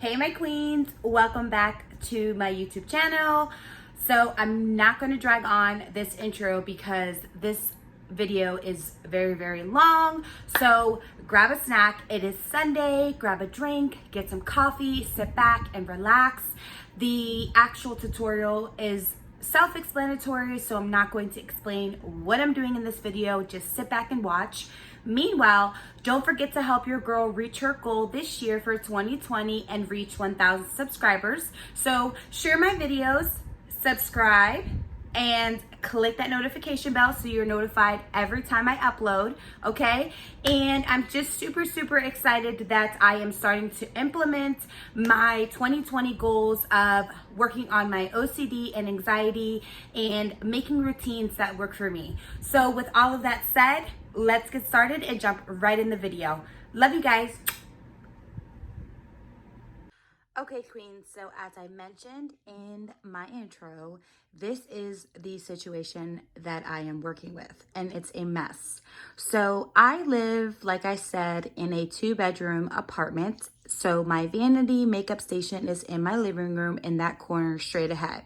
Hey my queens, welcome back to my YouTube channel. So I'm not going to drag on this intro because this video is very long. So grab a snack. It is Sunday. Grab a drink, get some coffee, sit back and relax. The actual tutorial is self-explanatory, so I'm not going to explain what I'm doing in this video. Just sit back and watch. Meanwhile, don't forget to help your girl reach her goal this year for 2020 and reach 1,000 subscribers. So share my videos, subscribe, and click that notification bell so you're notified every time I upload, okay? And I'm just super excited that I am starting to implement my 2020 goals of working on my OCD and anxiety and making routines that work for me. So with all of that said, let's get started and jump right in the video. Love you guys. Okay, queens, so as I mentioned in my intro, this is the situation that I am working with, and it's a mess. So I live, like I said, in a 2-bedroom apartment. So my vanity makeup station is in my living room in that corner straight ahead.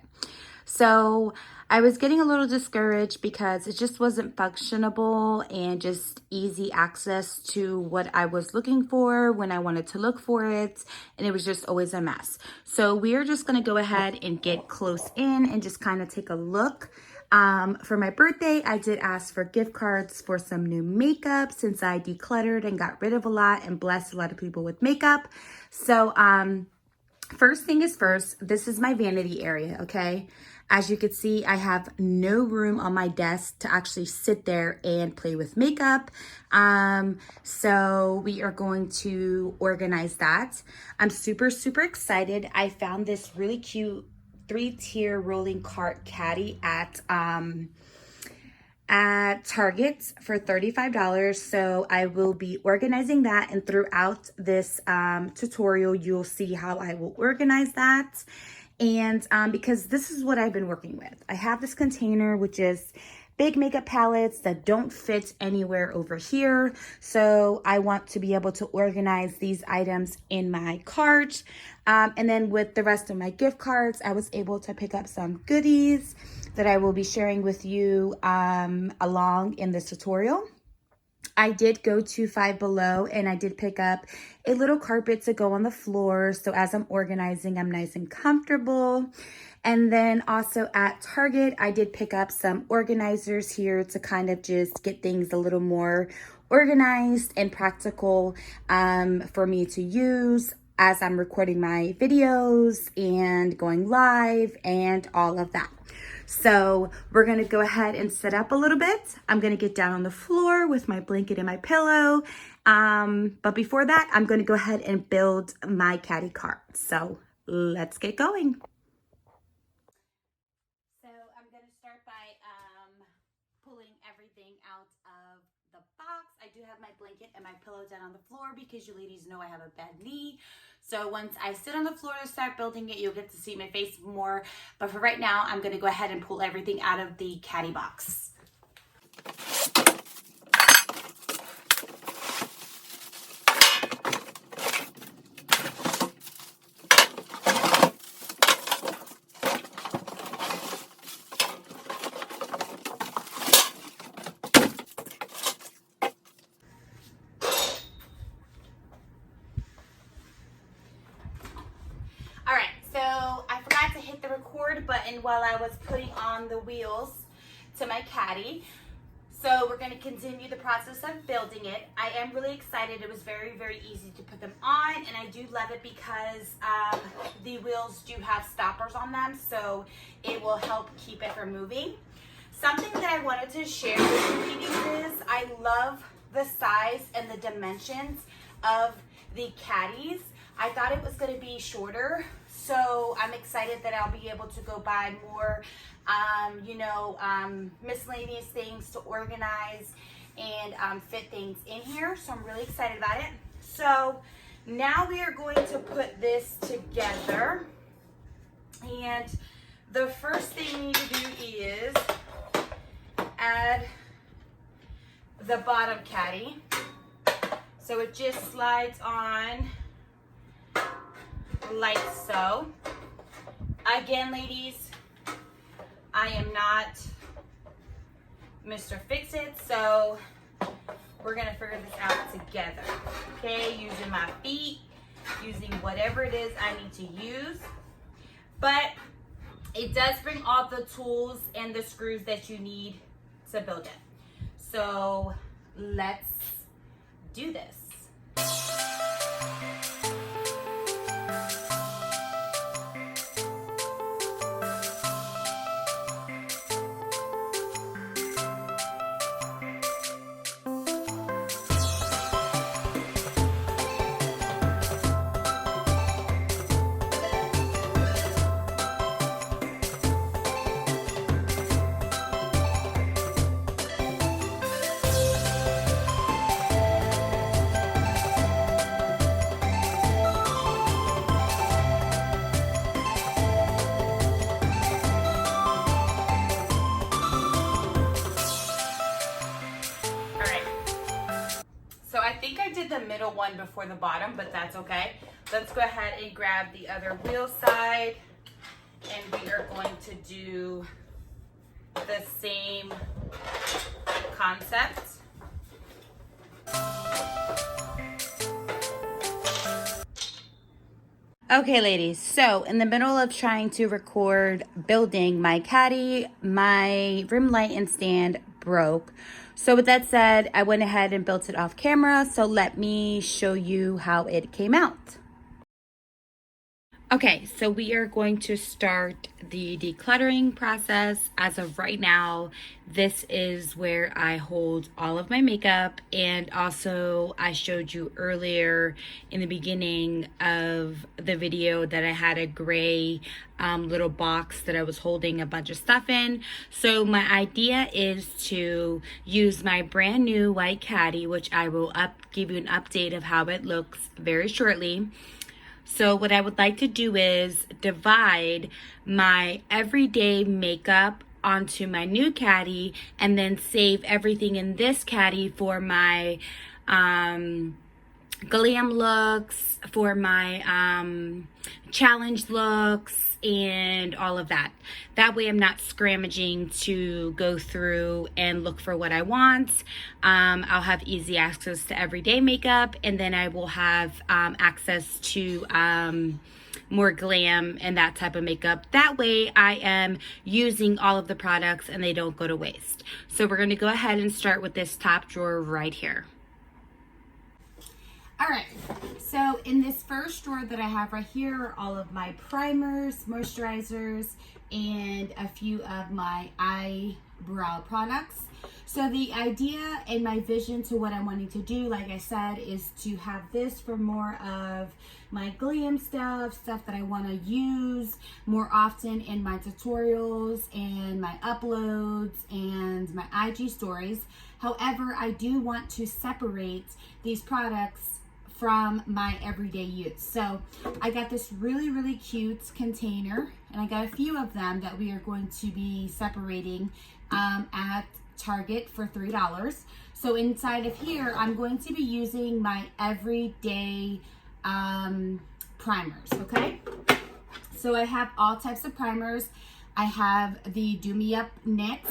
So I was getting a little discouraged because it just wasn't functionable and just easy access to what I was looking for when I wanted to look for it. And it was just always a mess. So we are just going to go ahead and get close in and just kind of take a look. For my birthday, I did ask for gift cards for some new makeup since I decluttered and got rid of a lot and blessed a lot of people with makeup. So, first thing is first, this is my vanity area, okay? As you can see, I have no room on my desk to actually sit there and play with makeup. So we are going to organize that. I'm super excited. I found this really cute 3-tier rolling cart Caddy at Target for $35. So I will be organizing that, and throughout this tutorial you'll see how I will organize that. And because this is what I've been working with, I have this container which is big makeup palettes that don't fit anywhere over here. So I want to be able to organize these items in my cart. And then with the rest of my gift cards, I was able to pick up some goodies that I will be sharing with you along in this tutorial. I did go to Five Below and I did pick up a little carpet to go on the floor. So as I'm organizing, I'm nice and comfortable. And then also at Target, I did pick up some organizers here to kind of just get things a little more organized and practical for me to use as I'm recording my videos and going live and all of that. So we're going to go ahead and set up a little bit. I'm going to get down on the floor with my blanket and my pillow. But before that, I'm going to go ahead and build my Caddy cart. So let's get going. So I'm going to start by pulling everything out of the box. I do have my blanket and my pillow down on the floor because you ladies know I have a bad knee. So once I sit on the floor to start building it, you'll get to see my face more. But for right now, I'm going to go ahead and pull everything out of the Caddy box. Record button while I was putting on the wheels to my Caddy. So we're going to continue the process of building it. I am really excited. It was very easy to put them on, and I do love it because the wheels do have stoppers on them, so it will help keep it from moving. Something that I wanted to share with you ladies is I love the size and the dimensions of the Caddies. I thought it was going to be shorter, so I'm excited that I'll be able to go buy more, miscellaneous things to organize and fit things in here. So I'm really excited about it. So now we are going to put this together. And the first thing we need to do is add the bottom Caddy. So it just slides on like so. Again, ladies, I am not Mr. Fix-It, so we're gonna figure this out together, okay? Using my feet, using whatever it is I need to use. But it does bring all the tools and the screws that you need to build it. So let's do this. The middle one before the bottom, but that's okay. Let's go ahead and grab the other wheel side, and we are going to do the same concept. Okay, ladies, so in the middle of trying to record building my Caddy, my rim light and stand broke. So with that said, I went ahead and built it off camera. So let me show you how it came out. Okay, so we are going to start the decluttering process. As of right now, this is where I hold all of my makeup, and also I showed you earlier in the beginning of the video that I had a gray little box that I was holding a bunch of stuff in. So my idea is to use my brand new white Caddy, which I will give you an update of how it looks very shortly. So what I would like to do is divide my everyday makeup onto my new Caddy, and then save everything in this Caddy for my glam looks, for my challenge looks, and all of that. That way I'm not scrounging to go through and look for what I want. I'll have easy access to everyday makeup, and then I will have access to more glam and that type of makeup. That way I am using all of the products and they don't go to waste. So we're going to go ahead and start with this top drawer right here. All right, so in this first drawer that I have right here are all of my primers, moisturizers, and a few of my eyebrow products. So the idea and my vision to what I'm wanting to do, like I said, is to have this for more of my glam stuff that I want to use more often in my tutorials and my uploads and my IG stories. However, I do want to separate these products from my everyday use. So I got this really cute container, and I got a few of them that we are going to be separating at Target for $3. So inside of here, I'm going to be using my everyday primers, okay? So I have all types of primers. I have the Do Me Up knits,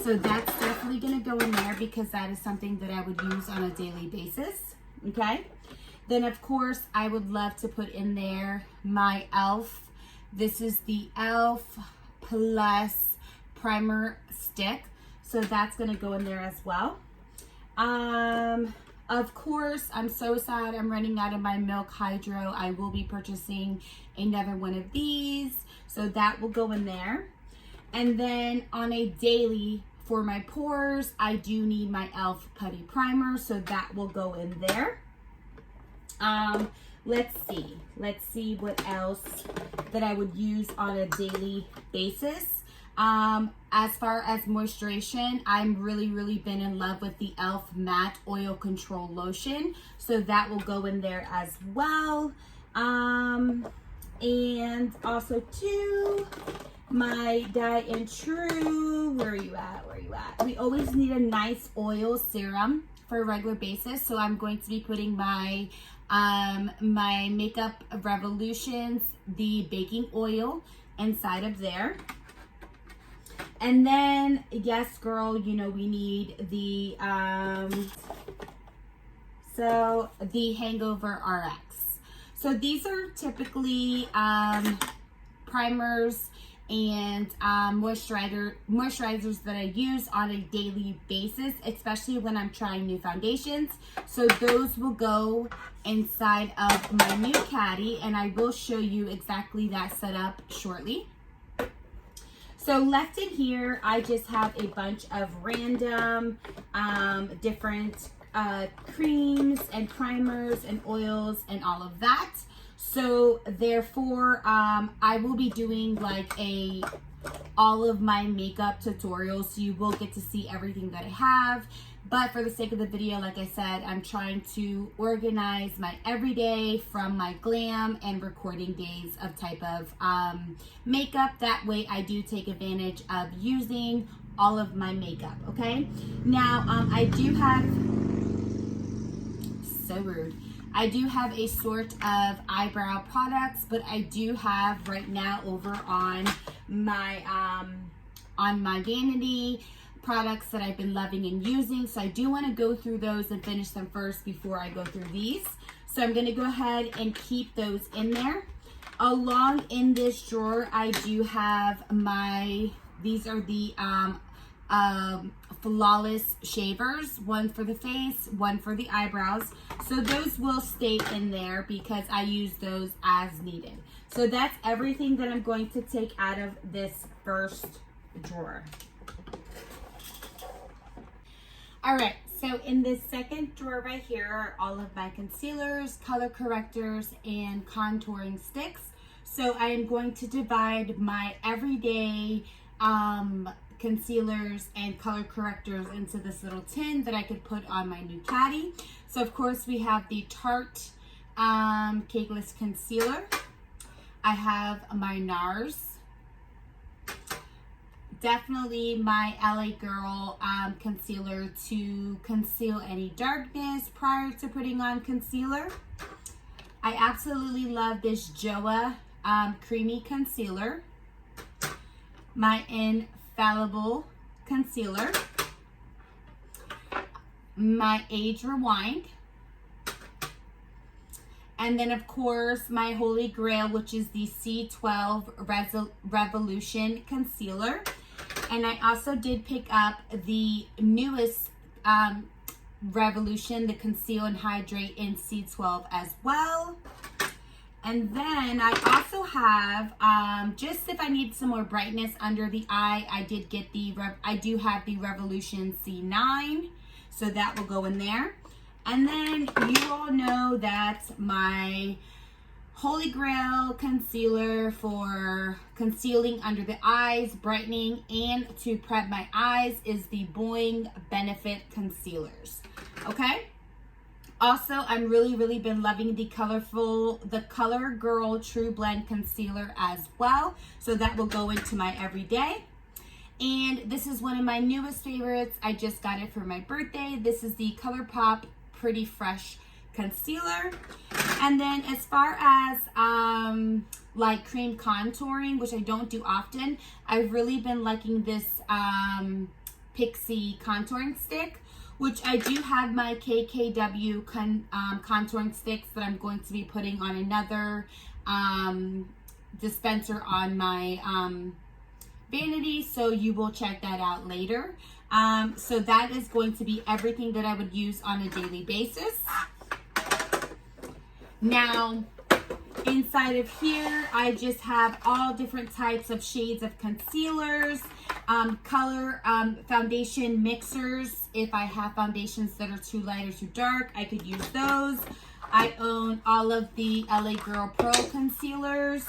so that's definitely gonna go in there because that is something that I would use on a daily basis, okay? Then of course, I would love to put in there my e.l.f. This is the e.l.f. Plus Primer Stick. So that's gonna go in there as well. Of course, I'm so sad I'm running out of my Milk Hydro. I will be purchasing another one of these. So that will go in there. And then on a daily, for my pores, I do need my e.l.f. Putty Primer. So that will go in there. Let's see what else that I would use on a daily basis. As far as moisturization, I'm really been in love with the e.l.f. Matte Oil Control Lotion. So that will go in there as well. And also too, my Die and True, where are you at? We always need a nice oil serum for a regular basis. So I'm going to be putting my my Makeup Revolutions, the baking oil inside of there. And then, yes, girl, you know, we need the, the Hangover RX. So these are typically primers and moisturizers that I use on a daily basis, especially when I'm trying new foundations. So those will go inside of my new Caddy, and I will show you exactly that setup shortly. So left in here, I just have a bunch of random different creams and primers and oils and all of that. So therefore, I will be doing like all of my makeup tutorials, so you will get to see everything that I have. But for the sake of the video, like I said, I'm trying to organize my everyday from my glam and recording days of type of makeup. That way I do take advantage of using all of my makeup, okay? Now, I do have, so rude. I do have a sort of eyebrow products, but I do have right now over on my vanity products that I've been loving and using. So I do want to go through those and finish them first before I go through these. So I'm going to go ahead and keep those in there. Along in this drawer, I do have these are the Flawless shavers, one for the face, one for the eyebrows. So those will stay in there because I use those as needed. So that's everything that I'm going to take out of this first drawer. All right, so in this second drawer right here are all of my concealers, color correctors, and contouring sticks. So I am going to divide my everyday concealers and color correctors into this little tin that I could put on my new Caddy. So of course we have the Tarte Cakeless Concealer. I have my NARS. Definitely my LA Girl concealer to conceal any darkness prior to putting on concealer. I absolutely love this JOA Creamy Concealer. My Infallible Concealer. My Age Rewind. And then, of course, my Holy Grail, which is the C12 Revolution Concealer. And I also did pick up the newest Revolution, the Conceal and Hydrate in C12 as well. And then I also have, just if I need some more brightness under the eye, I do have the Revolution C9. So that will go in there. And then you all know that my Holy Grail concealer for concealing under the eyes, brightening, and to prep my eyes is the Boing Benefit Concealers. Okay? Also, I'm really been loving the Color Girl True Blend Concealer as well. So that will go into my everyday. And this is one of my newest favorites. I just got it for my birthday. This is the ColourPop Pretty Fresh Concealer. And then as far as like cream contouring, which I don't do often, I've really been liking this Pixie contouring stick, which I do have my KKW contouring sticks that I'm going to be putting on another dispenser on my vanity, so you will check that out later. So that is going to be everything that I would use on a daily basis. Now, inside of here, I just have all different types of shades of concealers, foundation mixers. If I have foundations that are too light or too dark, I could use those. I own all of the LA Girl Pro concealers.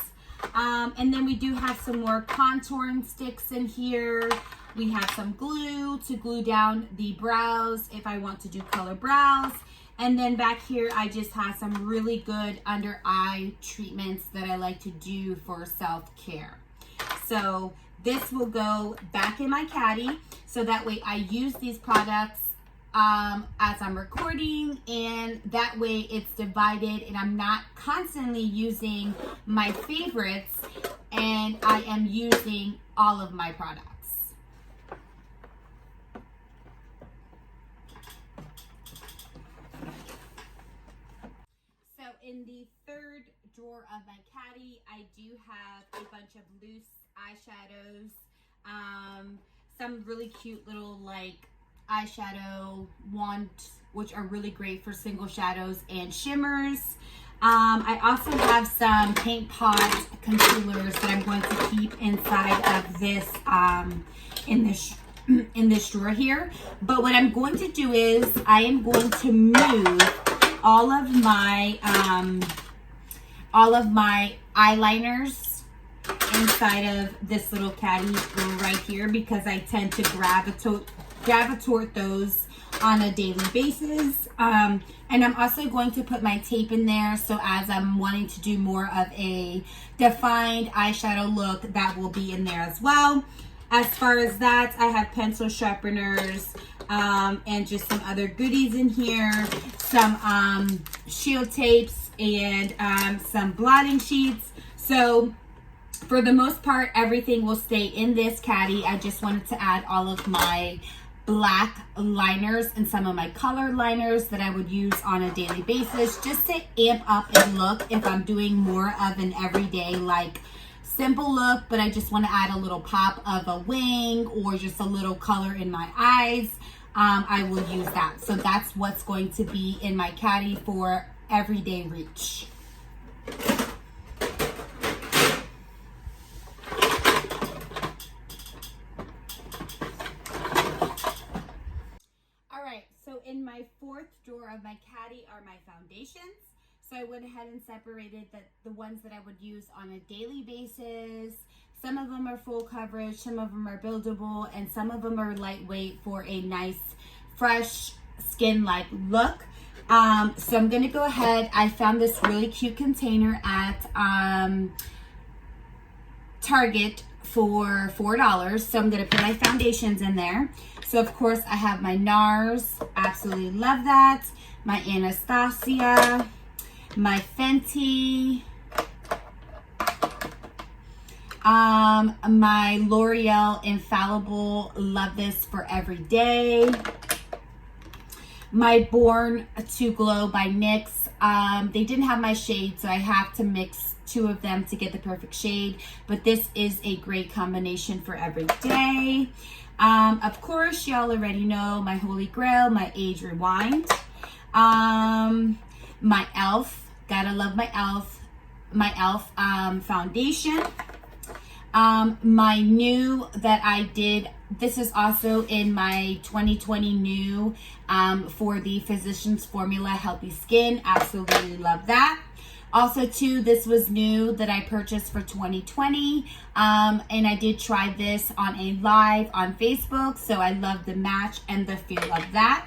And then we do have some more contouring sticks in here. We have some glue to glue down the brows if I want to do color brows. And then back here, I just have some really good under eye treatments that I like to do for self-care. So this will go back in my Caddy, so that way I use these products as I'm recording, and that way it's divided and I'm not constantly using my favorites, and I am using all of my products. So in the third drawer of my Caddy, I do have a bunch of loose eyeshadows, some really cute little like eyeshadow wands, which are really great for single shadows and shimmers. I also have some paint pot concealers that I'm going to keep inside of this in this drawer here. But what I'm going to do is I am going to move all of my eyeliners inside of this little Caddy right here, because I tend to gravitate those on a daily basis. And I'm also going to put my tape in there, so as I'm wanting to do more of a defined eyeshadow look, that will be in there as well. As far as that, I have pencil sharpeners and just some other goodies in here, some shield tapes and some blotting sheets. So for the most part, everything will stay in this Caddy. I just wanted to add all of my black liners and some of my color liners that I would use on a daily basis, just to amp up and look if I'm doing more of an everyday like simple look, but I just want to add a little pop of a wing or just a little color in my eyes. I will use that. So that's what's going to be in my Caddy for everyday reach. So in my fourth drawer of my Caddy are my foundations. So I went ahead and separated the ones that I would use on a daily basis. Some of them are full coverage, some of them are buildable, and some of them are lightweight for a nice, fresh, skin-like look. So I'm gonna go ahead. I found this really cute container at Target for $4. So I'm gonna put my foundations in there. So of course I have my NARS, absolutely love that. My Anastasia, my Fenty, my L'Oreal Infallible, love this for every day. My Born to Glow by NYX. They didn't have my shade, so I have to mix two of them to get the perfect shade, but this is a great combination for every day. Of course, y'all already know my Holy Grail, my Age Rewind. My e.l.f., gotta love my e.l.f. Foundation. My new that I did, this is also in my 2020 new for the Physicians Formula Healthy Skin. Absolutely love that. Also too, this was new that I purchased for 2020, and I did try this on a live on Facebook, so I love the match and the feel of that.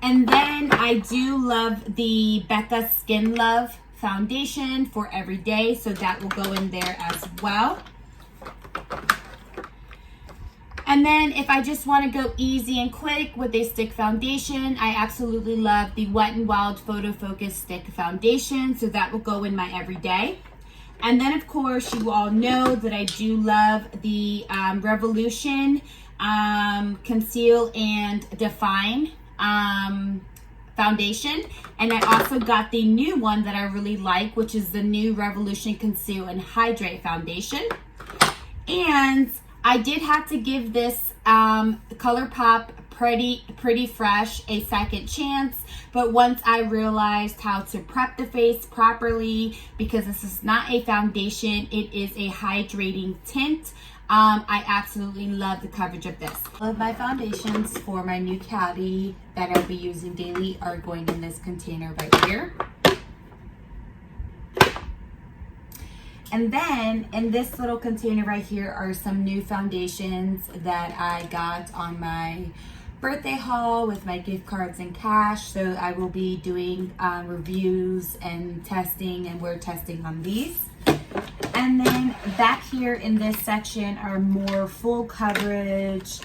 And then I do love the Becca Skin Love foundation for every day, so that will go in there as well. And then if I just want to go easy and quick with a stick foundation, I absolutely love the Wet n Wild Photo Focus Stick Foundation. So that will go in my everyday. And then of course, you all know that I do love the Revolution Conceal and Define foundation. And I also got the new one that I really like, which is the new Revolution Conceal and Hydrate foundation. And I did have to give this ColourPop Pretty Fresh a second chance, but once I realized how to prep the face properly, because this is not a foundation, it is a hydrating tint, I absolutely love the coverage of this. All of my foundations for my new Caddy that I'll be using daily are going in this container right here. And then in this little container right here are some new foundations that I got on my birthday haul with my gift cards and cash. So I will be doing reviews and testing and wear testing on these. And then back here in this section are more full coverage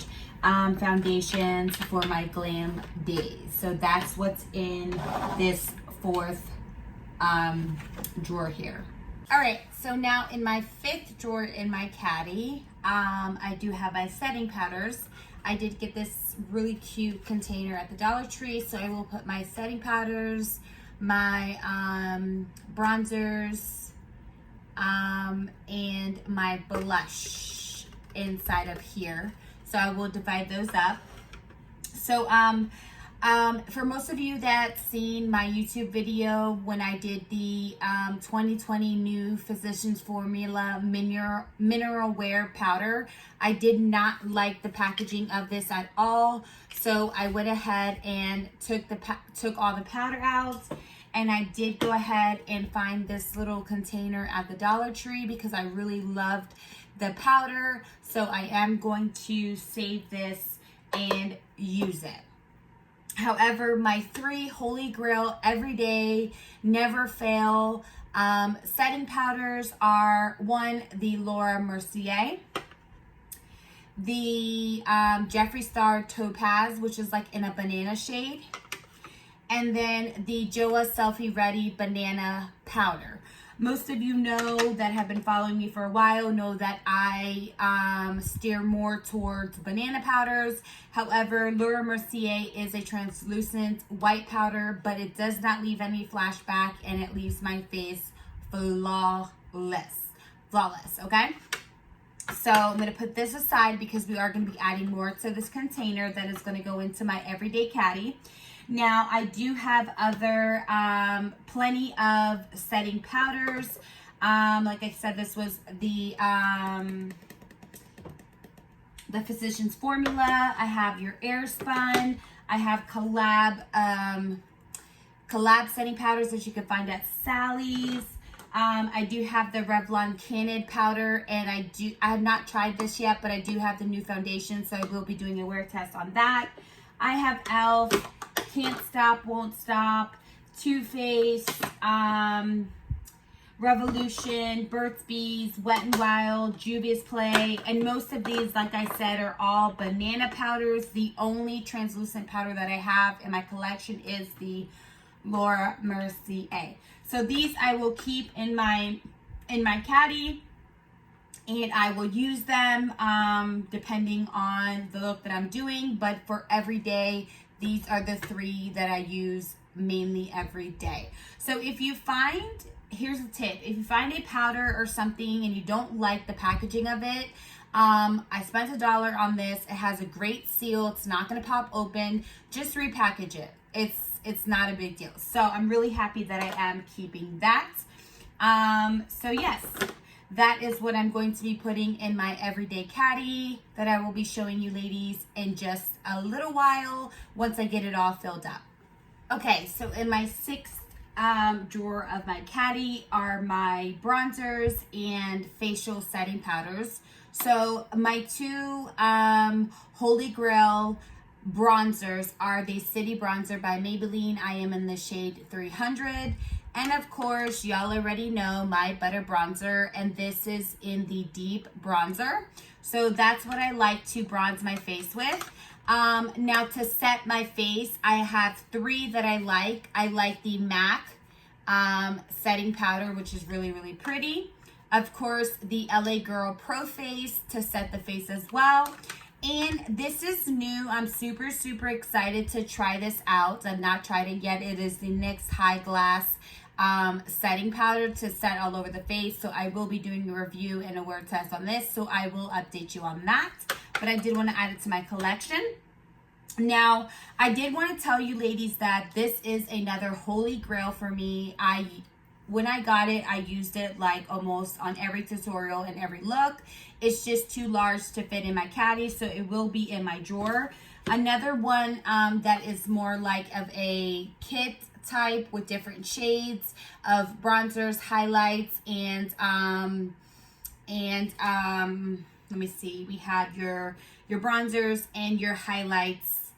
foundations for my glam days. So that's what's in this fourth drawer here. All right, so now in my fifth drawer in my Caddy, I do have my setting powders. I did get this really cute container at the Dollar Tree, so I will put my setting powders, my bronzers, and my blush inside of here. So I will divide those up. So for most of you that's seen my YouTube video when I did the 2020 new Physicians Formula mineral wear powder, I did not like the packaging of this at all. So I went ahead and took all the powder out, and I did go ahead and find this little container at the Dollar Tree because I really loved the powder. So I am going to save this and use it. However, my three holy grail, everyday, never fail setting powders are: one, the Laura Mercier, the Jeffree Star Topaz, which is like in a banana shade, and then the Joa Selfie Ready Banana Powder. Most of you know that have been following me for a while know that I steer more towards banana powders. However, Laura Mercier is a translucent white powder, but it does not leave any flashback, and it leaves my face flawless, okay? So I'm going to put this aside because we are going to be adding more to this container that is going to go into my everyday Caddy. Now, I do have other, plenty of setting powders. Like I said, this was the Physicians Formula. I have your Airspun. I have collab setting powders that you can find at Sally's. I do have the Revlon Candid powder, and I have not tried this yet, but I do have the new foundation, so I will be doing a wear test on that. I have e.l.f., Can't Stop, Won't Stop, Too Faced, Revolution, Burt's Bees, Wet n Wild, Juvia's Play, and most of these, like I said, are all banana powders. The only translucent powder that I have in my collection is the Laura Mercier. So these I will keep in my Caddy, and I will use them depending on the look that I'm doing. But for every day, these are the three that I use mainly every day. So if you find, here's a tip, if you find a powder or something and you don't like the packaging of it, I spent $1 on this. It has a great seal. It's not going to pop open. Just repackage it. It's not a big deal. So I'm really happy that I am keeping that. So yes, that is what I'm going to be putting in my everyday Caddy that I will be showing you ladies in just a little while once I get it all filled up. Okay, so in my sixth drawer of my Caddy are my bronzers and facial setting powders. So my two Holy Grail bronzers are the City Bronzer by Maybelline. I am in the shade 300. And of course, y'all already know my Butter Bronzer, and this is in the Deep Bronzer. So that's what I like to bronze my face with. Now to set my face, I have three that I like. I like the MAC setting powder, which is really, really pretty. Of course, the LA Girl Pro Face to set the face as well. And this is new. I'm super, super excited to try this out. I've not tried it yet. It is the NYX High Glass setting powder to set all over the face. So I will be doing a review and a wear test on this. So I will update you on that. But I did want to add it to my collection. Now, I did want to tell you ladies that this is another holy grail for me. When I got it, I used it like almost on every tutorial and every look. It's just too large to fit in my Caddy, so it will be in my drawer. Another one that is more like of a kit type with different shades of bronzers, highlights, and let me see. We have your bronzers and your highlights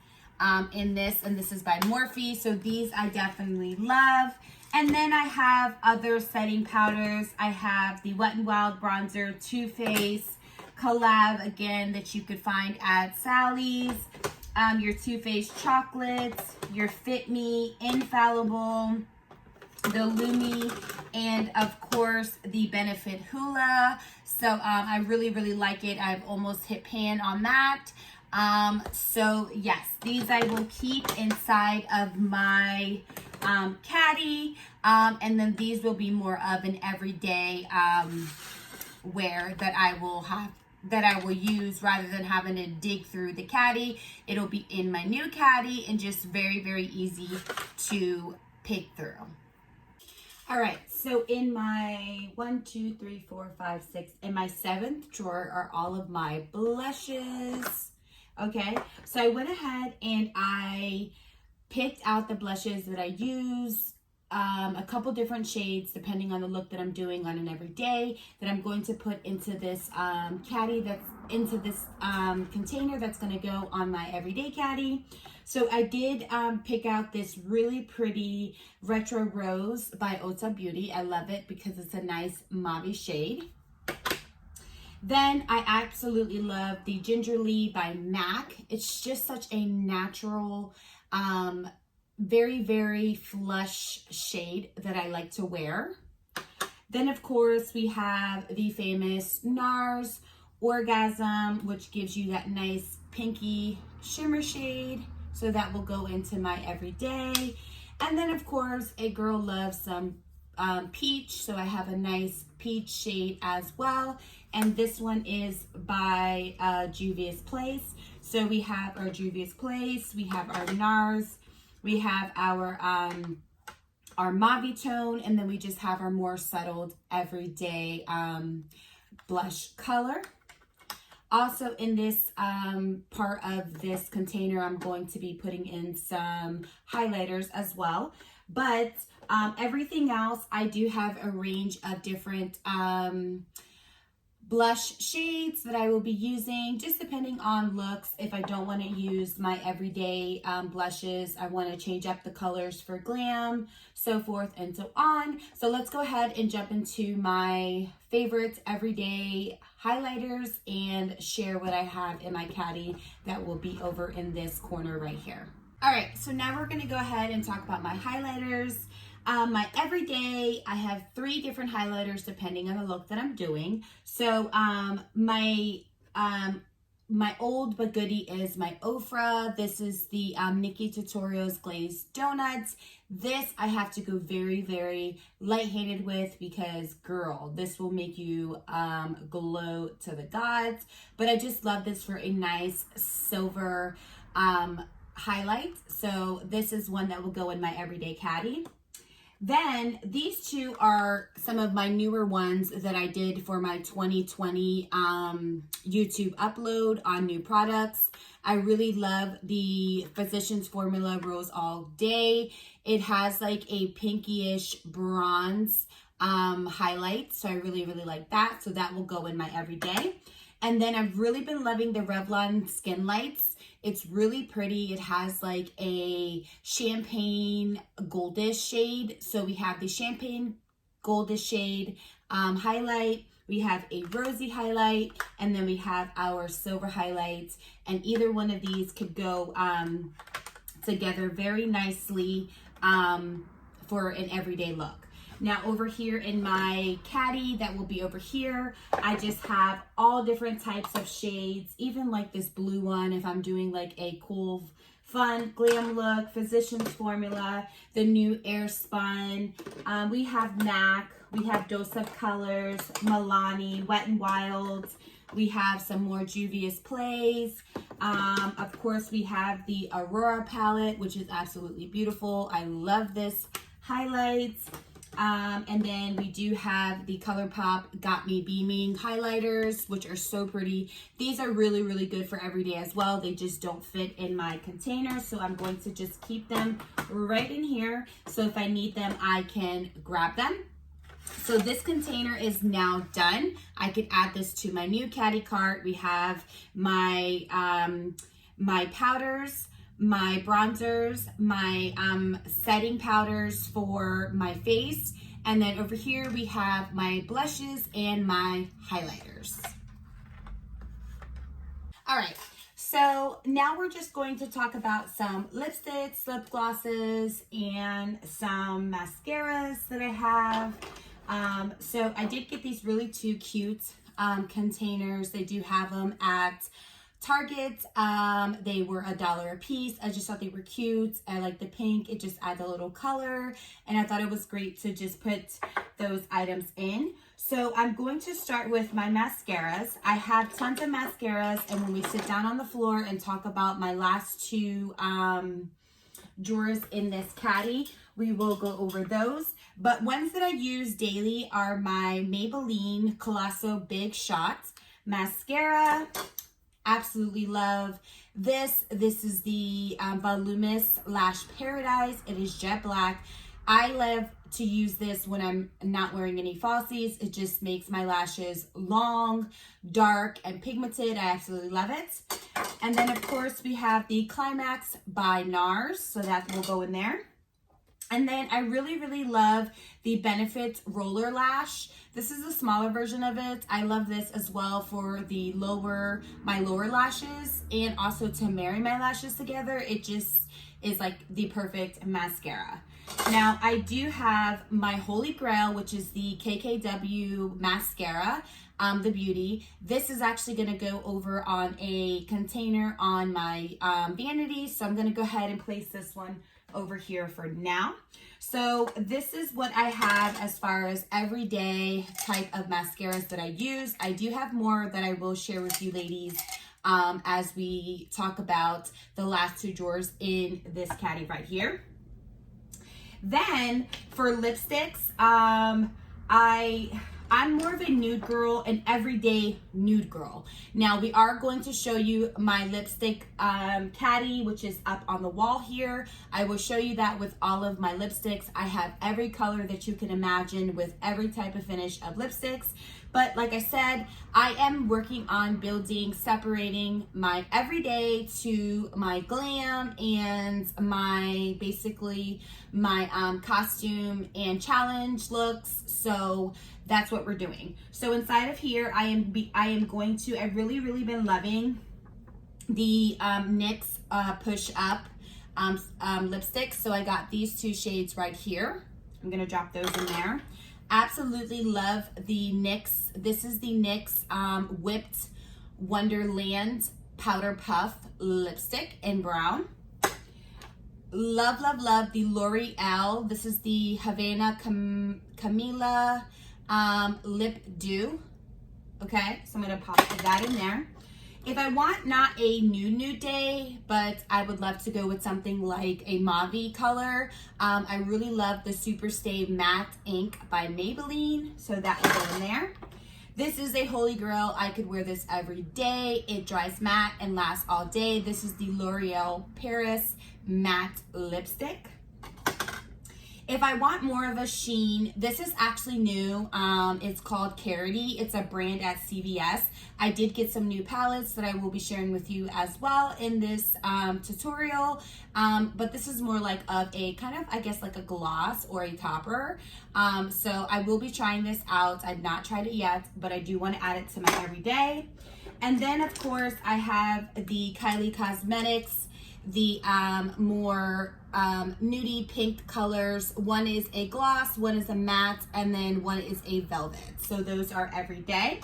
in this, and this is by Morphe. So these I definitely love. And then I have other setting powders. I have the Wet n Wild bronzer, Too Faced, collab again that you could find at Sally's. Your Too Faced chocolates, your Fit Me, Infallible, the Lumi, and of course the Benefit Hula. So I really like it. I've almost hit pan on that. So yes, these I will keep inside of my caddy, and then these will be more of an everyday wear that I will use rather than having to dig through the caddy. It'll be in my new caddy and just very easy to pick through. All right, so in my 1, 2, 3, 4, 5, 6, in my 7th drawer are all of my blushes. Okay, so I went ahead and I picked out the blushes that I use, a couple different shades depending on the look that I'm doing on an everyday, that I'm going to put into this caddy, that's into this container that's going to go on my everyday caddy. So I did pick out this really pretty Retro Rose by Ulta Beauty. I love it because it's a nice mauve shade. Then I absolutely love the Gingerly by MAC. It's just such a natural, very flush shade that I like to wear. Then of course we have the famous NARS Orgasm, which gives you that nice pinky shimmer shade. So that will go into my everyday. And then of course a girl loves some peach, so I have a nice peach shade as well. And this one is by Juvia's Place. So we have our Juvia's Place, we have our NARS, we have our mauve tone, and then we just have our more settled everyday blush color. Also in this part of this container, I'm going to be putting in some highlighters as well. But everything else, I do have a range of different blush shades that I will be using, just depending on looks. If I don't want to use my everyday blushes, I want to change up the colors for glam, so forth and so on. So let's go ahead and jump into my favorite everyday highlighters and share what I have in my caddy that will be over in this corner right here. All right, so now we're going to go ahead and talk about my highlighters. My everyday, I have 3 different highlighters depending on the look that I'm doing. So my old but goodie is my Ofra. This is the Nikki Tutorials Glazed Donuts. This I have to go very light-handed with because, girl, this will make you glow to the gods. But I just love this for a nice silver highlight. So this is one that will go in my everyday caddy. Then these 2 are some of my newer ones that I did for my 2020 YouTube upload on new products. I really love the Physicians Formula Rose All Day. It has like a pinkyish bronze highlight, so I really like that. So that will go in my everyday. And then I've really been loving the Revlon Skin Lights. It's really pretty. It has like a champagne goldish shade. So we have the champagne goldish shade highlight. We have a rosy highlight, and then we have our silver highlights. And either one of these could go together very nicely for an everyday look. Now over here in my caddy that will be over here, I just have all different types of shades, even like this blue one if I'm doing like a cool, fun glam look. Physicians Formula, the new Airspun. We have MAC, we have Dose of Colors, Milani, Wet n Wild. We have some more Juvia's Place. Of course, we have the Aurora palette, which is absolutely beautiful. I love this highlights. And then we do have the ColourPop Got Me Beaming highlighters, which are so pretty. These are really good for everyday as well. They just don't fit in my container, so I'm going to just keep them right in here. So if I need them, I can grab them. So this container is now done. I could add this to my new caddy cart. We have my my powders, my bronzers, my setting powders for my face, and then over here we have my blushes and my highlighters. All right, so now we're just going to talk about some lipsticks, lip glosses, and some mascaras that I have. So I did get these really two cute containers. They do have them at Target. They were $1 a piece. I just thought they were cute. I like the pink. It just adds a little color, and I thought it was great to just put those items in. So I'm going to start with my mascaras. I have tons of mascaras, and when we sit down on the floor and talk about my last two drawers in this caddy, we will go over those. But ones that I use daily are my Maybelline Colosso Big Shot mascara. Absolutely love this. This is the Voluminous Lash Paradise. It is jet black. I love to use this when I'm not wearing any falsies. It just makes my lashes long, dark, and pigmented. I absolutely love it. And then, of course, we have the Climax by NARS, so that will go in there. And then I really, really love the Benefit Roller Lash. This is a smaller version of it. I love this as well for the my lower lashes, and also to marry my lashes together. It just is like the perfect mascara. Now, I do have my Holy Grail, which is the KKW mascara, the Beauty. This is actually going to go over on a container on my vanity, so I'm going to go ahead and place this one over here for now. So this is what I have as far as everyday type of mascaras that I use. I do have more that I will share with you ladies as we talk about the last two drawers in this caddy right here. Then for lipsticks, I'm more of a nude girl, an everyday nude girl. Now we are going to show you my lipstick caddy, which is up on the wall here. I will show you that with all of my lipsticks. I have every color that you can imagine with every type of finish of lipsticks. But like I said, I am working on separating my everyday to my glam and my costume and challenge looks. So that's what we're doing. So inside of here, I really been loving the NYX Push Up lipsticks. So I got these two shades right here. I'm gonna drop those in there. Absolutely love the NYX. This is the NYX Whipped Wonderland Powder Puff lipstick in brown. Love, love, love the L'Oreal. This is the Havana Camila Lip Dew. Okay, so I'm gonna pop that in there. If I want not a nude day, but I would love to go with something like a mauve color, I really love the Super Stay Matte Ink by Maybelline, so that will go in there. This is a holy grail. I could wear this every day. It dries matte and lasts all day. This is the L'Oreal Paris Matte Lipstick. If I want more of a sheen, this is actually new. It's called Caddy. It's a brand at CVS. I did get some new palettes that I will be sharing with you as well in this tutorial. But this is more like of a kind of, I guess, like a gloss or a topper. So I will be trying this out. I've not tried it yet, but I do want to add it to my everyday. And then, of course, I have the Kylie Cosmetics, the more nudie pink colors. One is a gloss, one is a matte, and then one is a velvet. So those are everyday.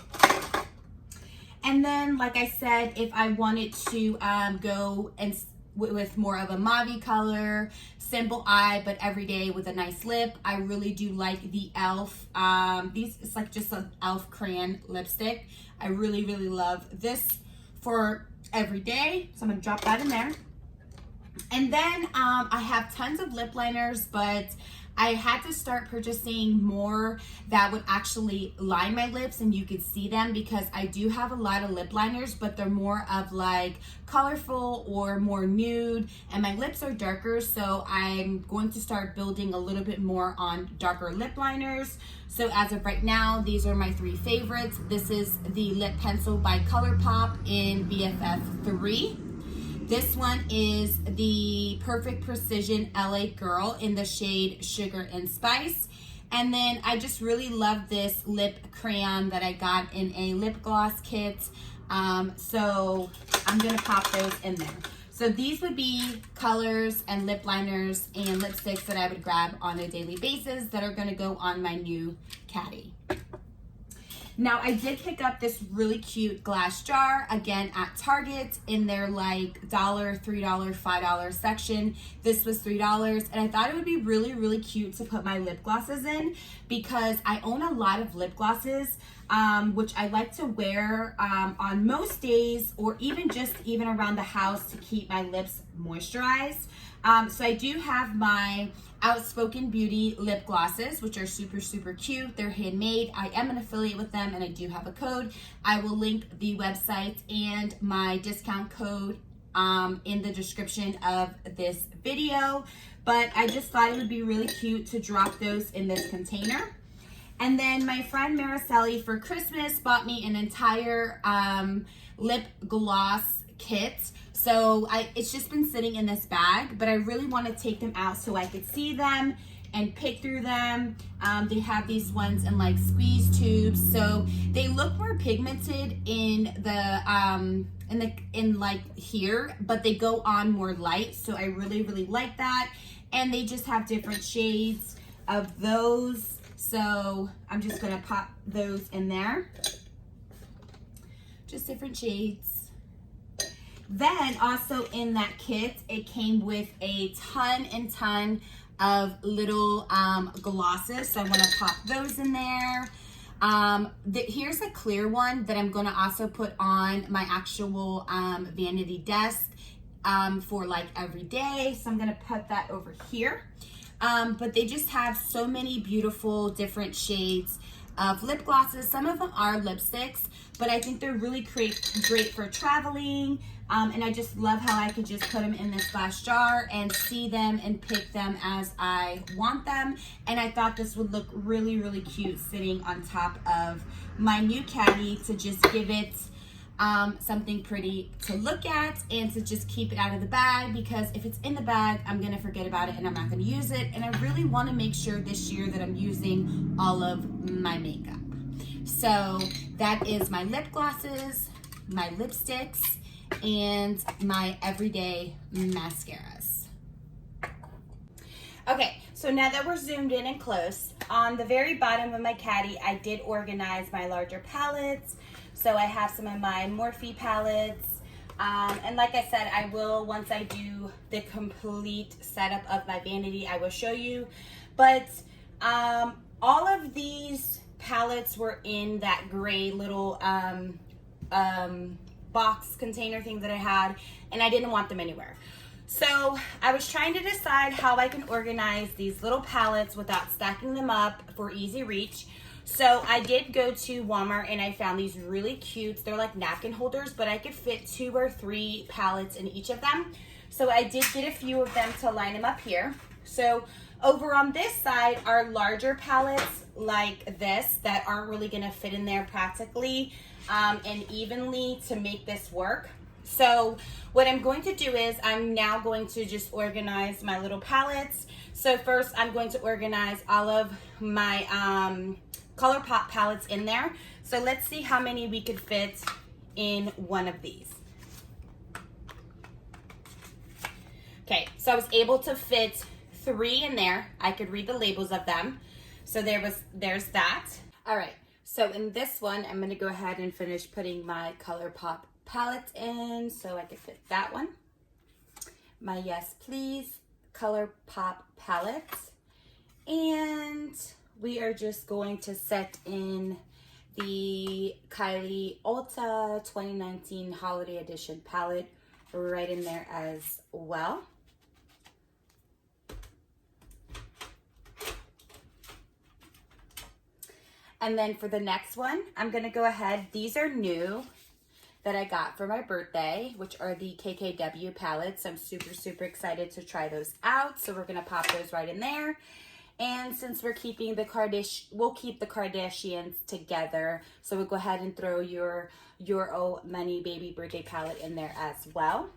And then, like I said, if I wanted to go and with more of a mauve color, simple eye, but everyday with a nice lip, I really do like the e.l.f. It's like just an e.l.f. crayon lipstick. I really, really love this for everyday. So I'm gonna drop that in there. And then I have tons of lip liners, but I had to start purchasing more that would actually line my lips and you could see them, because I do have a lot of lip liners, but they're more of like colorful or more nude, and my lips are darker, so I'm going to start building a little bit more on darker lip liners. So as of right now, these are my three favorites. This is the lip pencil by ColourPop in BFF3. This one is the Perfect Precision LA Girl in the shade Sugar and Spice. And then I just really love this lip crayon that I got in a lip gloss kit. So I'm gonna pop those in there. So these would be colors and lip liners and lipsticks that I would grab on a daily basis that are gonna go on my new Caddy. Now I did pick up this really cute glass jar, again at Target in their like $1, $3, $5 section. This was $3 and I thought it would be really, really cute to put my lip glosses in because I own a lot of lip glosses, which I like to wear on most days or even around the house to keep my lips moisturized. So I do have my Outspoken Beauty lip glosses, which are super, super cute. They're handmade. I am an affiliate with them and I do have a code. I will link the website and my discount code in the description of this video. But I just thought it would be really cute to drop those in this container. And then my friend Mariceli for Christmas bought me an entire lip gloss kit. So it's just been sitting in this bag, but I really want to take them out so I could see them and pick through them. They have these ones in like squeeze tubes, so they look more pigmented in like here, but they go on more light. So I really, really like that. And they just have different shades of those. So I'm just gonna pop those in there. Just different shades. Then also in that kit, it came with a ton of little glosses. So I want to pop those in there. Here's a clear one that I'm going to also put on my actual vanity desk for like every day. So I'm going to put that over here. But they just have so many beautiful different shades of lip glosses. Some of them are lipsticks, but I think they're really great for traveling. And I just love how I could just put them in this glass jar and see them and pick them as I want them. And I thought this would look really, really cute sitting on top of my new Caddy to just give it something pretty to look at and to just keep it out of the bag, because if it's in the bag, I'm gonna forget about it and I'm not gonna use it. And I really wanna make sure this year that I'm using all of my makeup. So that is my lip glosses, my lipsticks, and my everyday mascaras. Okay, so now that we're zoomed in and close, on the very bottom of my Caddy, I did organize my larger palettes. So I have some of my Morphe palettes. And like I said, I will, once I do the complete setup of my vanity, I will show you. But all of these palettes were in that gray little box container thing that I had, and I didn't want them anywhere. So I was trying to decide how I can organize these little palettes without stacking them up for easy reach. So I did go to Walmart and I found these really cute, they're like napkin holders, but I could fit 2 or 3 palettes in each of them. So I did get a few of them to line them up here. So over on this side are larger palettes like this that aren't really gonna fit in there practically and evenly to make this work. So what I'm going to do is I'm now going to just organize my little palettes. So first I'm going to organize all of my ColourPop palettes in there. So let's see how many we could fit in one of these. Okay, so I was able to fit 3 in there. I could read the labels of them. So there's that. All right, so in this one, I'm gonna go ahead and finish putting my ColourPop palette in so I can fit that one. My Yes Please ColourPop palette. And we are just going to set in the Kylie Ulta 2019 Holiday Edition palette right in there as well. And then for the next one, I'm gonna go ahead, these are new that I got for my birthday, which are the KKW palettes. I'm super, super excited to try those out. So we're gonna pop those right in there. And since we're keeping we'll keep the Kardashians together. So we'll go ahead and throw your Oh Money Baby Birthday palette in there as well.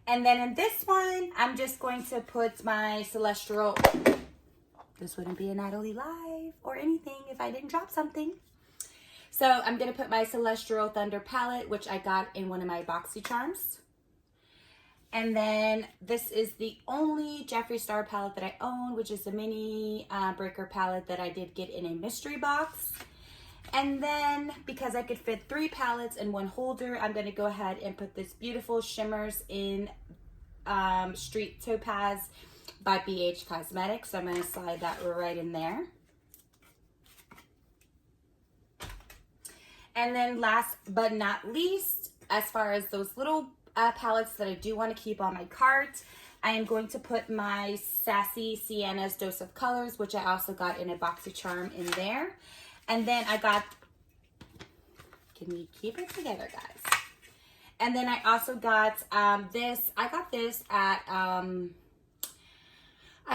And then in this one, I'm just going to put my Celestial. This wouldn't be a Natalie Live or anything if I didn't drop something. So I'm going to put my Celestial Thunder palette, which I got in one of my boxy charms. And then this is the only Jeffree Star palette that I own, which is the mini breaker palette that I did get in a mystery box. And then because I could fit 3 palettes in one holder, I'm going to go ahead and put this beautiful Shimmers in Street Topaz by BH Cosmetics. So I'm going to slide that right in there. And then last but not least, as far as those little palettes that I do want to keep on my cart, I am going to put my Sassy Sienna's Dose of Colors, which I also got in a boxy charm in there. And then I got, can we keep it together, guys? And then I also got this. I got this at, I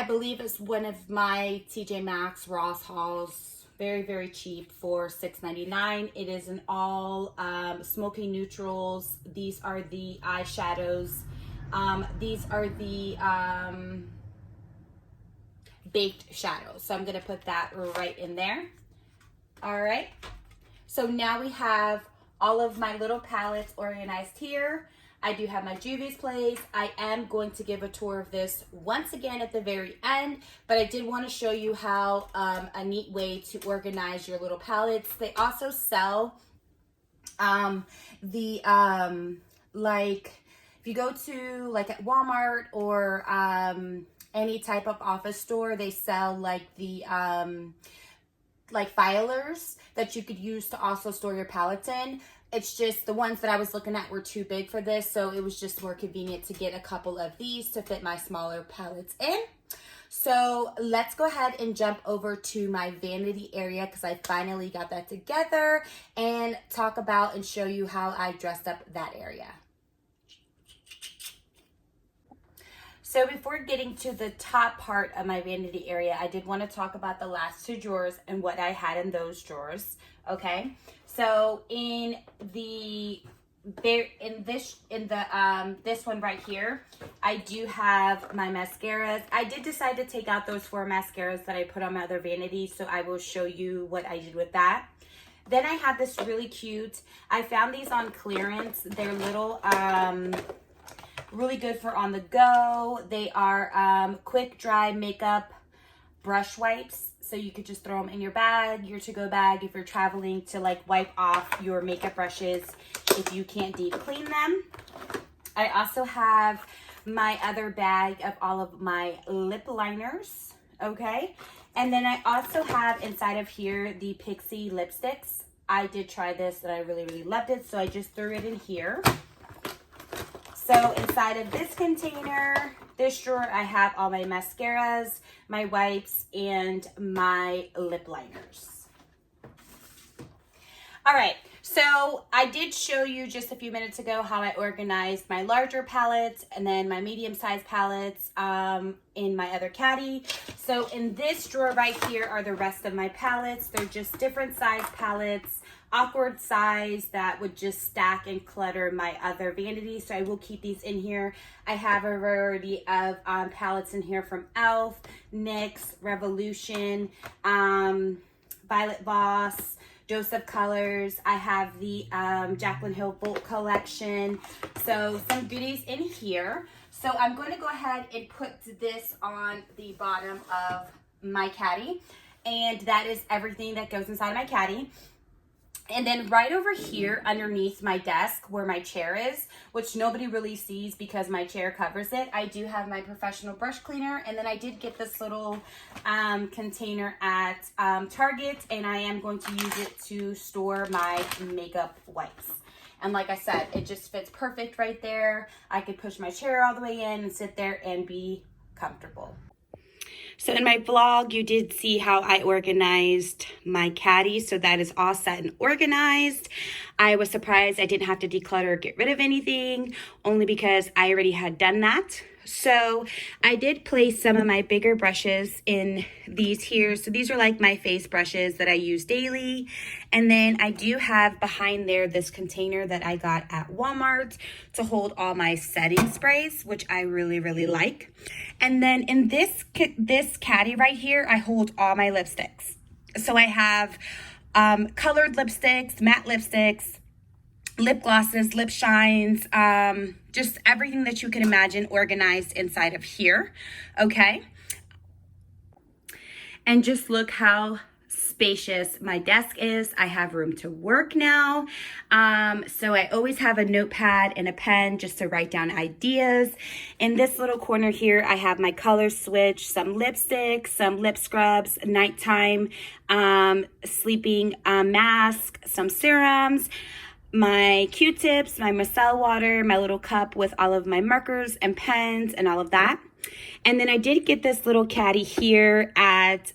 believe it's one of my TJ Maxx Ross hauls. Very, very cheap for $6.99. It is an all smoky neutrals. These are the eyeshadows. These are the baked shadows. So I'm going to put that right in there. All right. So now we have all of my little palettes organized here. I do have my Juvia's Place. I am going to give a tour of this once again at the very end, but I did want to show you how a neat way to organize your little palettes. They also sell like if you go to like at Walmart or any type of office store, they sell like the like filers that you could use to also store your palettes in. It's just the ones that I was looking at were too big for this, so it was just more convenient to get a couple of these to fit my smaller palettes in. So let's go ahead and jump over to my vanity area because I finally got that together and talk about and show you how I dressed up that area. So before getting to the top part of my vanity area, I did want to talk about the last 2 drawers and what I had in those drawers. Okay, so in this one right here, I do have my mascaras. I did decide to take out those 4 mascaras that I put on my other vanity, so I will show you what I did with that. Then I have this really cute, I found these on clearance. They're little really good for on the go. They are quick dry makeup brush wipes. So you could just throw them in your bag, your to-go bag, if you're traveling to like wipe off your makeup brushes if you can't deep clean them. I also have my other bag of all of my lip liners, okay? And then I also have inside of here the Pixie lipsticks. I did try this and I really, really loved it, so I just threw it in here. So inside of this container, this drawer, I have all my mascaras, my wipes, and my lip liners. All right, so I did show you just a few minutes ago how I organized my larger palettes and then my medium-sized palettes in my other caddy. So in this drawer right here are the rest of my palettes. They're just different size palettes, awkward size that would just stack and clutter my other vanities. So I will keep these in here. I have a variety of palettes in here from e.l.f., NYX, Revolution, Violet Voss, Dose of Colors. I have the Jaclyn Hill Bolt collection. So some goodies in here. So I'm going to go ahead and put this on the bottom of my caddy. And that is everything that goes inside of my caddy. And then right over here underneath my desk where my chair is, which nobody really sees because my chair covers it, I do have my professional brush cleaner. And then I did get this little container at Target, and I am going to use it to store my makeup wipes. And like I said, it just fits perfect right there. I could push my chair all the way in and sit there and be comfortable. So in my vlog, you did see how I organized my caddy. So that is all set and organized. I was surprised I didn't have to declutter or get rid of anything, only because I already had done that. So I did place some of my bigger brushes in these here. So these are like my face brushes that I use daily. And then I do have behind there this container that I got at Walmart to hold all my setting sprays, which I really, really like. And then in this caddy right here, I hold all my lipsticks. So I have colored lipsticks, matte lipsticks, lip glosses, lip shines, just everything that you can imagine organized inside of here, okay? And just look how spacious my desk is. I have room to work now. So I always have a notepad and a pen just to write down ideas. In this little corner here, I have my color switch, some lipsticks, some lip scrubs, nighttime sleeping mask, some serums, my Q-tips, my micellar water, my little cup with all of my markers and pens and all of that. And then I did get this little caddy here at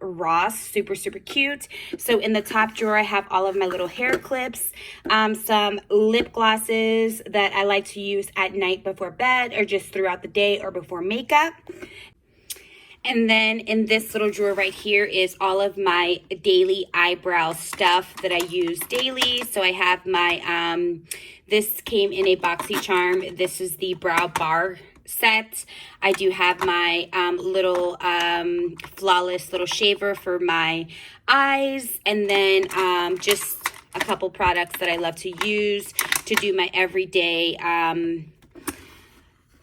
Ross, super, super cute. So in the top drawer, I have all of my little hair clips, some lip glosses that I like to use at night before bed or just throughout the day or before makeup. And then in this little drawer right here is all of my daily eyebrow stuff that I use daily. So I have my, this came in a boxy-charm. This is the brow bar set. I do have my little flawless little shaver for my eyes. And then just a couple products that I love to use to do my everyday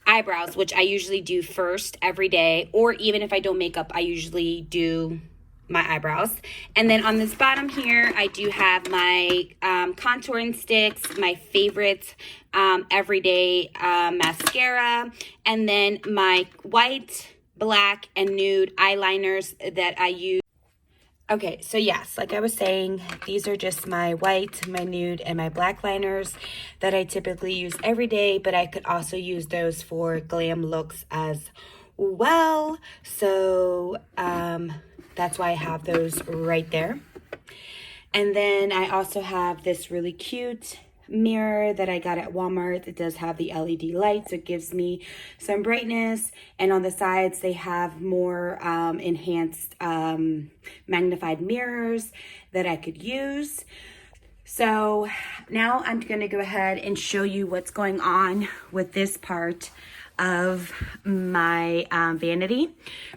eyebrows, which I usually do first every day, or even if I don't makeup, I usually do my eyebrows. And then on this bottom here, I do have my contouring sticks, my favorite everyday mascara, and then my white, black, and nude eyeliners that I use. Okay, so yes, like I was saying, these are just my white, my nude, and my black liners that I typically use every day, but I could also use those for glam looks as well. So that's why I have those right there. And then I also have this really cute mirror that I got at Walmart. It does have the LED lights. It gives me some brightness, and on the sides they have more enhanced magnified mirrors that I could use. So now I'm going to go ahead and show you what's going on with this part of my vanity.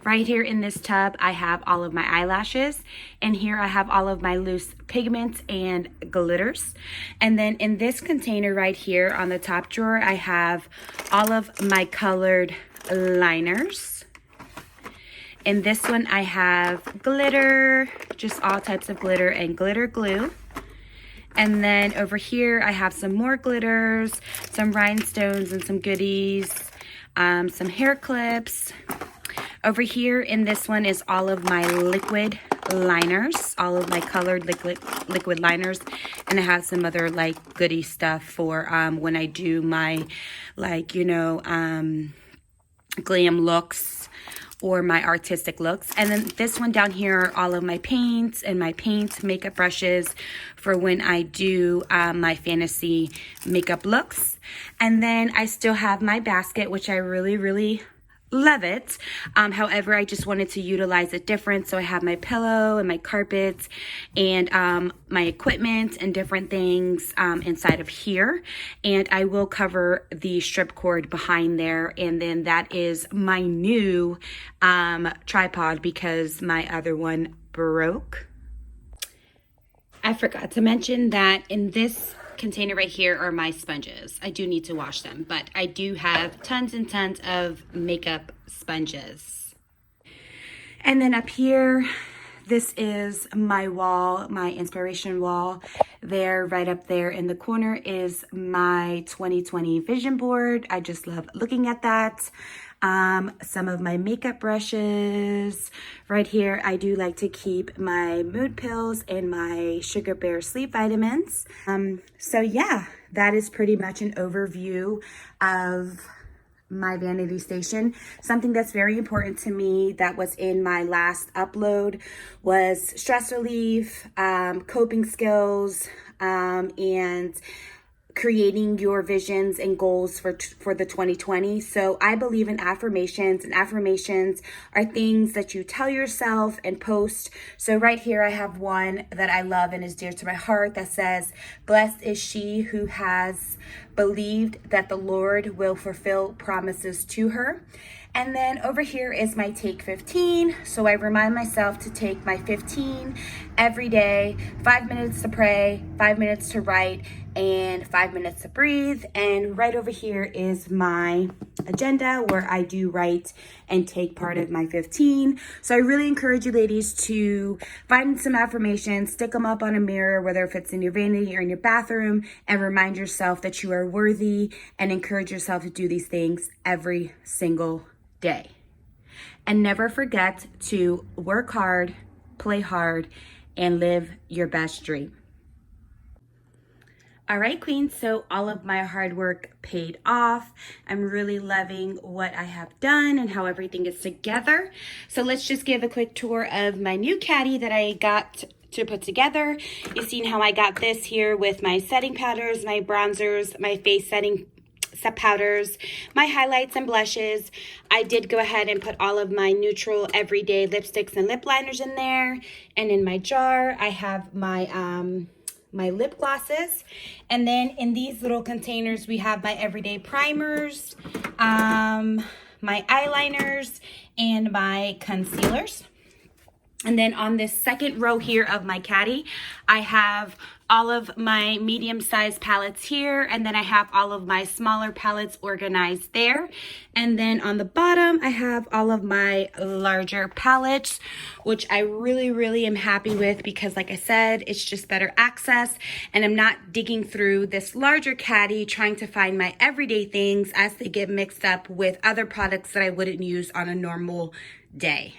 Right here in this tub, I have all of my eyelashes, and here I have all of my loose pigments and glitters. And then in this container right here on the top drawer, I have all of my colored liners. In this one, I have glitter, just all types of glitter and glitter glue. And then over here, I have some more glitters, some rhinestones and some goodies, some hair clips. Over here in this one is all of my liquid liners, all of my colored liquid liners. And I have some other like goodie stuff for when I do my like, you know, glam looks or my artistic looks. And then this one down here are all of my paints and my paint makeup brushes for when I do my fantasy makeup looks. And then I still have my basket, which I really, really love it. However, I just wanted to utilize it different. So I have my pillow and my carpets and my equipment and different things inside of here. And I will cover the strip cord behind there. And then that is my new tripod because my other one broke. I forgot to mention that in this container right here are my sponges. I do need to wash them, but I do have tons and tons of makeup sponges. And then up here, this is my wall, my inspiration wall. There, right up there in the corner is my 2020 vision board. I just love looking at that. Some of my makeup brushes. Right here, I do like to keep my mood pills and my Sugar Bear sleep vitamins. So yeah, that is pretty much an overview of my vanity station. Something that's very important to me that was in my last upload was stress relief, coping skills, and creating your visions and goals for the 2020. So I believe in affirmations, and affirmations are things that you tell yourself and post. So right here I have one that I love and is dear to my heart that says, "Blessed is she who has believed that the Lord will fulfill promises to her." And then over here is my take 15. So I remind myself to take my 15 every day, 5 minutes to pray, 5 minutes to write, and 5 minutes to breathe. And right over here is my agenda where I do write and take part of my 15. So I really encourage you ladies to find some affirmations, stick them up on a mirror, whether if it's in your vanity or in your bathroom, and remind yourself that you are worthy, and encourage yourself to do these things every single day. And never forget to work hard, play hard, and live your best dream. All right, queens, so all of my hard work paid off. I'm really loving what I have done and how everything is together. So let's just give a quick tour of my new caddy that I got to put together. You've seen how I got this here with my setting powders, my bronzers, my face setting set powders, my highlights and blushes. I did go ahead and put all of my neutral everyday lipsticks and lip liners in there. And in my jar, I have my my lip glosses. And then in these little containers, we have my everyday primers, my eyeliners, and my concealers. And then on this second row here of my caddy, I have all of my medium-sized palettes here, and then I have all of my smaller palettes organized there. And then on the bottom, I have all of my larger palettes, which I really am happy with because, like I said, it's just better access, and I'm not digging through this larger caddy trying to find my everyday things as they get mixed up with other products that I wouldn't use on a normal day.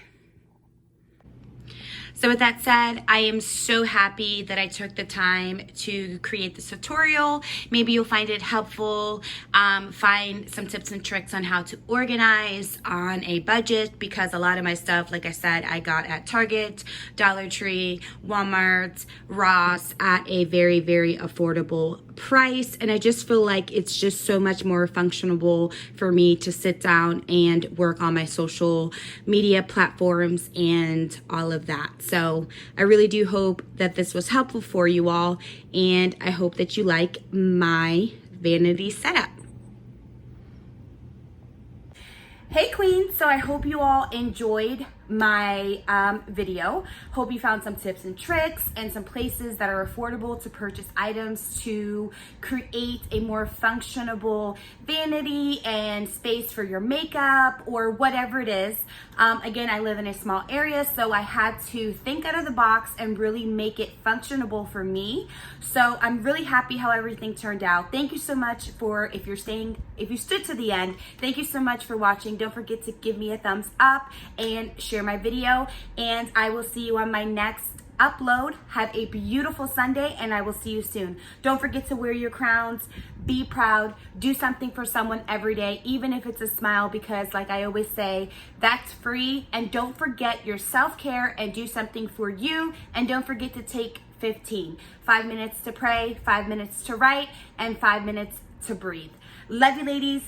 So with that said, I am so happy that I took the time to create this tutorial. Maybe you'll find it helpful, find some tips and tricks on how to organize on a budget, because a lot of my stuff, like I said, I got at Target, Dollar Tree, Walmart, Ross at a very affordable price. And I just feel like it's just so much more functional for me to sit down and work on my social media platforms and all of that. So I really do hope that this was helpful for you all, and I hope that you like my vanity setup. Hey queens, so I hope you all enjoyed my video. Hope you found some tips and tricks and some places that are affordable to purchase items to create a more functional vanity and space for your makeup or whatever it is. Again, I live in a small area, so I had to think out of the box and really make it functional for me. So I'm really happy how everything turned out. Thank you so much for, if you stood to the end, thank you so much for watching. Don't forget to give me a thumbs up and share my video, and I will see you on my next upload. Have a beautiful Sunday, and I will see you soon. Don't forget to wear your crowns, be proud, do something for someone every day, even if it's a smile, because like I always say, that's free. And don't forget your self-care and do something for you. And don't forget to take 15. 5 minutes to pray, 5 minutes to write, and 5 minutes to breathe. Love you ladies.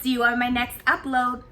See you on my next upload.